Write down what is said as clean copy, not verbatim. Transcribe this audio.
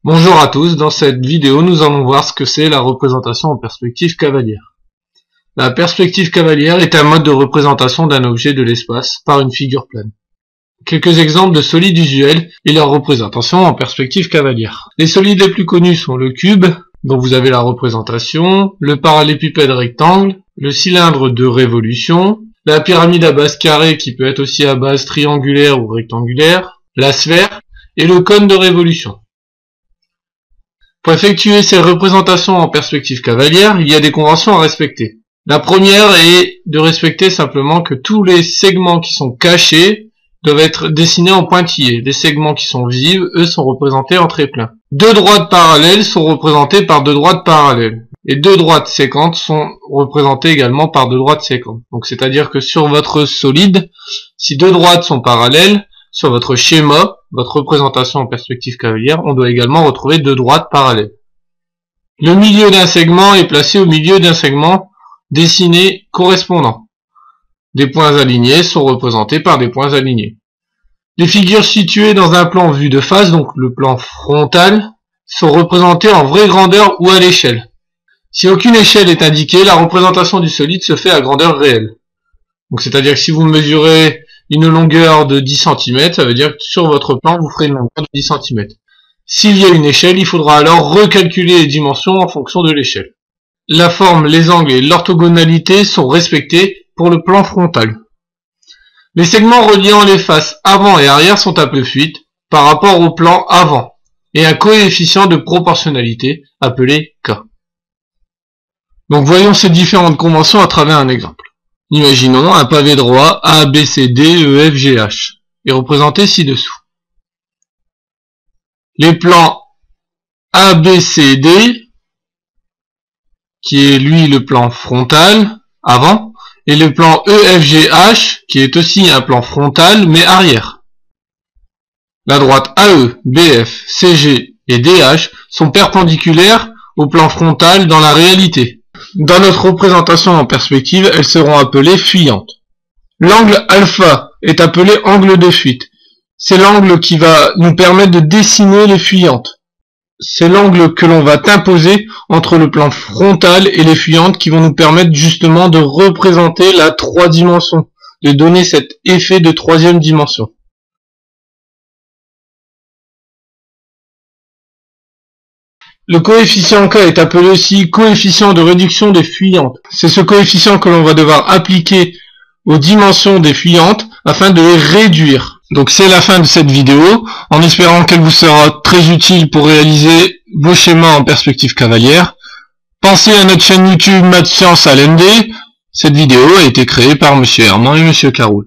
Bonjour à tous, dans cette vidéo nous allons voir ce que c'est la représentation en perspective cavalière. La perspective cavalière est un mode de représentation d'un objet de l'espace par une figure plane. Quelques exemples de solides usuels et leur représentation en perspective cavalière. Les solides les plus connus sont le cube, dont vous avez la représentation, le parallélépipède rectangle, le cylindre de révolution, la pyramide à base carrée qui peut être aussi à base triangulaire ou rectangulaire, la sphère et le cône de révolution. Pour effectuer ces représentations en perspective cavalière, il y a des conventions à respecter. La première est de respecter simplement que tous les segments qui sont cachés doivent être dessinés en pointillés. Les segments qui sont visibles, eux, sont représentés en traits pleins. Deux droites parallèles sont représentées par deux droites parallèles. Et deux droites sécantes sont représentées également par deux droites sécantes. Donc c'est-à-dire que sur votre solide, si deux droites sont parallèles, sur votre schéma, votre représentation en perspective cavalière, on doit également retrouver deux droites parallèles. Le milieu d'un segment est placé au milieu d'un segment dessiné correspondant. Des points alignés sont représentés par des points alignés. Les figures situées dans un plan vu de face, donc le plan frontal, sont représentées en vraie grandeur ou à l'échelle. Si aucune échelle est indiquée, la représentation du solide se fait à grandeur réelle. Donc c'est-à-dire que si vous mesurez une longueur de 10 cm, ça veut dire que sur votre plan, vous ferez une longueur de 10 cm. S'il y a une échelle, il faudra alors recalculer les dimensions en fonction de l'échelle. La forme, les angles et l'orthogonalité sont respectés pour le plan frontal. Les segments reliant les faces avant et arrière sont appelés fuites par rapport au plan avant et un coefficient de proportionnalité appelé K. Donc voyons ces différentes conventions à travers un exemple. Imaginons un pavé droit A, B, C, D, E, F, G, H est représenté ci-dessous. Les plans A, B, C, D, qui est lui le plan frontal, avant, et le plan E, F, G, H, qui est aussi un plan frontal, mais arrière. La droite AE, BF, CG et DH sont perpendiculaires au plan frontal dans la réalité. Dans notre représentation en perspective, elles seront appelées fuyantes. L'angle alpha est appelé angle de fuite. C'est l'angle qui va nous permettre de dessiner les fuyantes. C'est l'angle que l'on va imposer entre le plan frontal et les fuyantes qui vont nous permettre justement de représenter la 3 dimensions, de donner cet effet de 3e dimension. Le coefficient K est appelé aussi coefficient de réduction des fuyantes. C'est ce coefficient que l'on va devoir appliquer aux dimensions des fuyantes afin de les réduire. Donc c'est la fin de cette vidéo, en espérant qu'elle vous sera très utile pour réaliser vos schémas en perspective cavalière. Pensez à notre chaîne YouTube Maths Sciences à l'ND. Cette vidéo a été créée par M. Herman et M. Caroul.